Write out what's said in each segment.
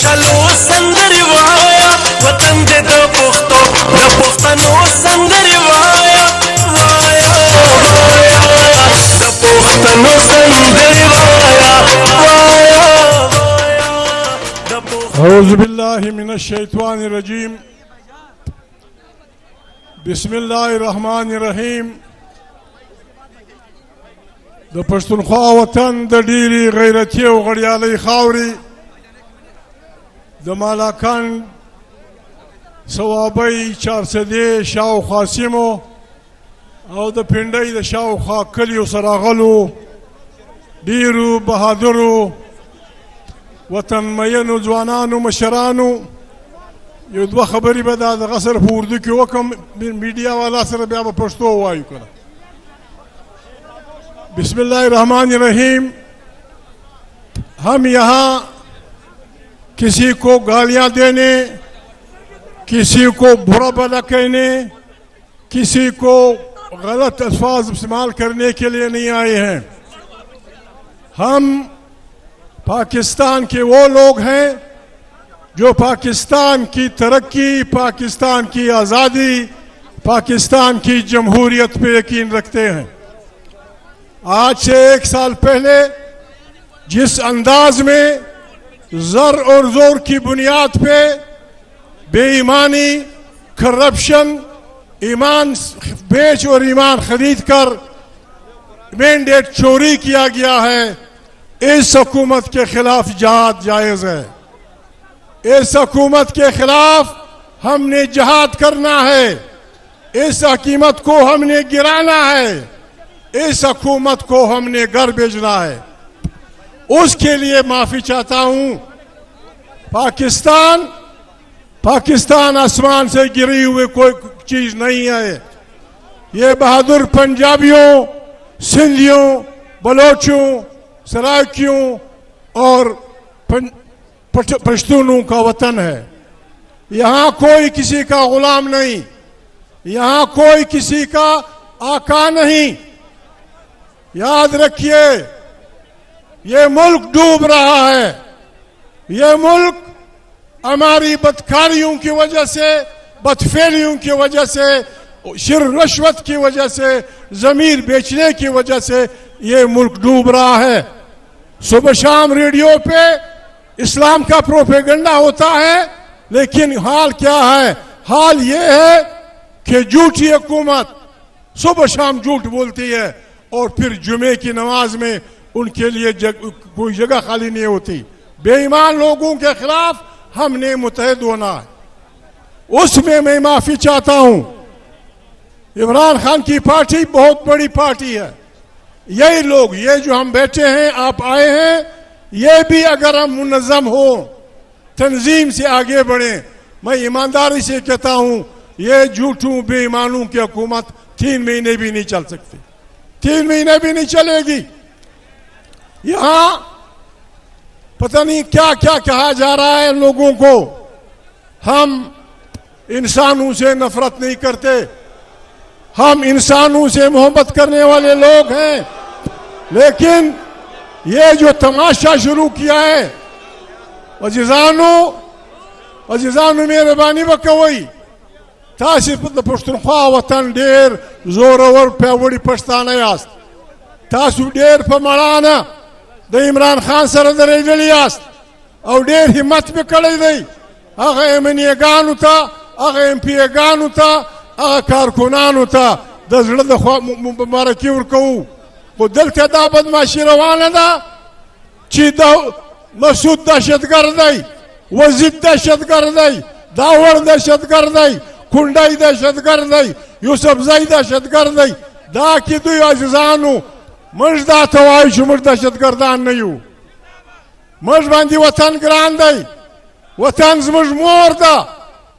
کلو سندري وایا وطن دې د پښتو د پښتنو سندري وایا وایا د پښتنو سندري وایا وایا أعوذ بالله من الشيطان الرجيم بسم الله الرحمن الرحيم د پښتونخوا وطن د ډيري غیرتي او غړیالۍ خاوري د مالاکان صوابۍ چارسدې شاوخوا سیمو او د پنډۍ د شاوخوا کلیو سره راغلو ډیرو بهادرو وطن مینو ځوانانو مشرانو یو دوه خبرې به دا دغه سره په اردو کې وکړم میډیا والا سره بیا به پښتو ووایو کنه بسم الله الرحمن الرحیم हम यहाँ किसी को गालियाँ देने किसी को बुरा भला कहने किसी को गलत अल्फाज इस्तेमाल करने के लिए नहीं आए हैं। हम पाकिस्तान के वो लोग हैं जो पाकिस्तान की तरक्की पाकिस्तान की आज़ादी पाकिस्तान की जमहूरियत पे यकीन रखते हैं। आज से 1 साल पहले जिस अंदाज में ज़र और ज़ोर की बुनियाद पे बेईमानी करप्शन ईमान बेच और ईमान खरीद कर मैंडेट चोरी किया गया है, इस हुकूमत के खिलाफ जहाद जायज़ है। इस हुकूमत के खिलाफ हमने जहाद करना है, इस हुकूमत को हमने गिराना है, इस हुकूमत को हमने घर भेजना है। उसके लिए माफ़ी चाहता हूँ। पाकिस्तान आसमान से गिरी हुई कोई चीज़ नहीं है। ये बहादुर पंजाबियों सिंधियों बलोचों सराइकियों और पश्तूनों का वतन है। यहाँ कोई किसी का गुलाम नहीं, यहाँ कोई किसी का आका नहीं। याद रखिए ये मुल्क डूब रहा है। ये मुल्क हमारी बदकारियों की वजह से बदफेलियों की वजह से शिर रिश्वत की वजह से ज़मीर बेचने की वजह से ये मुल्क डूब रहा है। सुबह शाम रेडियो पे इस्लाम का प्रोपेगेंडा होता है, लेकिन हाल क्या है? हाल ये है कि झूठी हुकूमत सुबह शाम झूठ बोलती है और फिर जुमे की नमाज में उनके लिए कोई जगह खाली नहीं होती। बेईमान लोगों के खिलाफ हमने मुतहद होना है। उसमें मैं माफ़ी चाहता हूँ। इमरान खान की पार्टी बहुत बड़ी पार्टी है। यही लोग ये जो हम बैठे हैं आप आए हैं, ये भी अगर हम मुनज़्ज़म हो तंजीम से आगे बढ़ें, मैं ईमानदारी से कहता हूँ ये झूठों बेईमानों की हुकूमत 3 महीने भी नहीं चल सकती, 3 महीने भी नहीं चलेगी। यहाँ पता नहीं क्या क्या कहा जा रहा है लोगों को। हम इंसानों से नफरत नहीं करते, हम इंसानों से मोहब्बत करने वाले लोग हैं। लेकिन ये जो तमाशा शुरू किया है अजीजानो मेहरबानी वकवई तासी पख्तूनख्वा वतन ढेर जोरवर प्यावड़ी पछताना यास्त तासु ढेर पमड़ाना द इमरान खान सर दरेजली यास्त और ढेर हिम्मत में कड़ी दी अग एमएनए गान था अग एमपी गान था अग कारकुनान था दजड़ मुबारकी वर्कऊ को दिल के दा बदमाशी रवाना दा चीदा मसूद दहशतगर्द वजीद दहशतगर्द दावर दहशतगर्द कुंडाई दहशतगर्द यूसुफजई दहशतगर्द दा की दुई अजीजानु मज दा तवाई शुमर दहशतगर्दान नहीं मज बांधी वतन ग्रान दई वतन मज मोर दा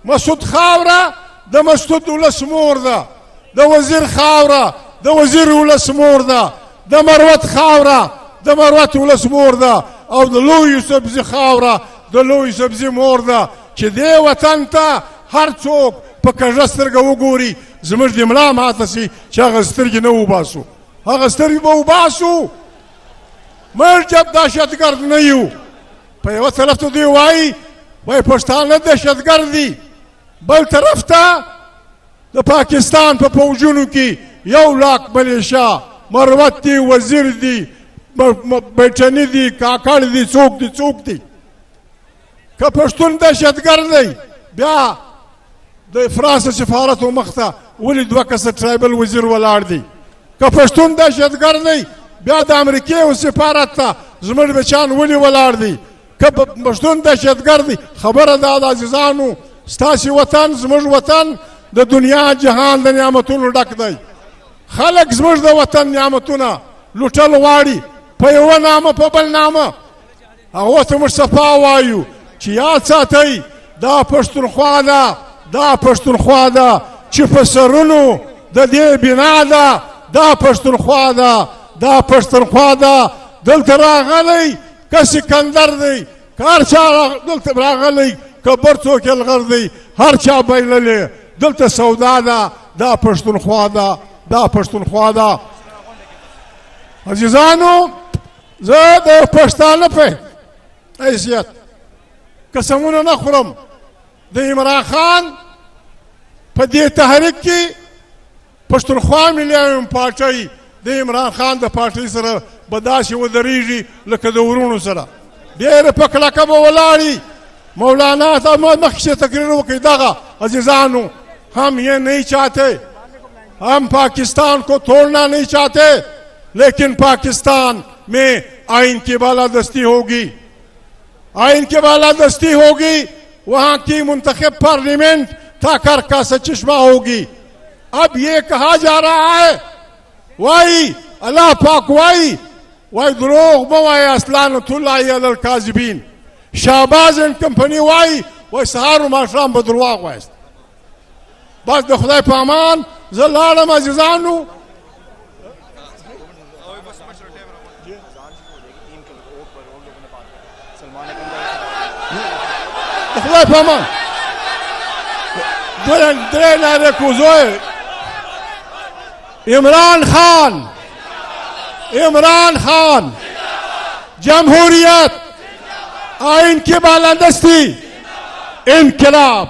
मसूद खावरा द मसूद उलस मोर दा द वजीर खावरा द वजीर उलस मोर दा द मरवत खावरा द मरवत उलस मोर दा او د لوی سبزی خاوره د لوی سبزی مور ده چې دې وطن ته هر څوک په کږه سترګه وګوري زموږ د ملا ماته سي چې هغه سترګې نه وباسو هغه سترګې به وباسو موږ جب دهشتګرد نه یو په یوه طرف ته دوی وایي وای پښتانه دهشتګرد دي، بل طرف ته د پاکستان په پوجونو کې 1 لاک ملیشا مروت دي، وزیر دي، بیٹنی دي، کاکړ دي، څوک دي. که پښتون دهشتګرد دی بیا د فرانس سفارتو مخ ته ولې 2 کسه ټرایبل وزیر ولاړ دي؟ که پښتون دهشتګرد دی بیا د امریکې او سفارت ته زموږ بچیان ولې ولاړ دي؟ که پښتون دهشتګرد دی، خبره ده د عزیزانو ستاسې وطن زموږ وطن د دنیا جهان د نعمتونو ډک دی. خلک زموږ د وطن نعمتونه لوټل غواړي په یوه نامه په بل نامه. هغو ته موږ صفا وایو چې یاد ساتئ دا پښتونخوا ده، دا پښتونخوا ده چې په سرونو د دې بنا ده، دا پښتونخوا ده، دا پښتونخوا ده. دلته راغلی که سکندر دی، که هر چا دلته راغلی که برڅوک یلغر دی، هر چا بایللی دلته سودا ده، دا پښتونخوا ده، دا پښتونخوا ده. عزیزانو زه د پښتانه په حیثیت قسمونه نه خورم. د عمران خان په دې تحریک کې پښتونخوا ملي عوام پارټۍ د عمران خان د پارټۍ سره به داسې ودرېږي لکه د ورونو سره، ډېره په کلکه به ولاړي. مولانا ته مخکې تقریر وکړي دغه عزیزانو हम ये नहीं चाहते, हम पाकिस्तान को तोड़ना नहीं चाहते, लेकिन पाकिस्तान में आइन की बालादस्ती होगी, आइन की बालादस्ती होगी, वहाँ की मुंतखब पार्लियामेंट ताकर का सचश्मा होगी. अब ये कहा जा रहा है वाई अल्लाह पाक वाई दरोग मवाई असलानतुल्लाह अलल काज़िबीन शाहबाज एंड कंपनी वाई सहार माशराम बदरवाग वाइस्ट. बस د خدای په امان زه لاړم عزیزانو. د خدای په امان درې نارې کوزوی عمران خان جمهوریت آئین کی بالادستی انقلاب.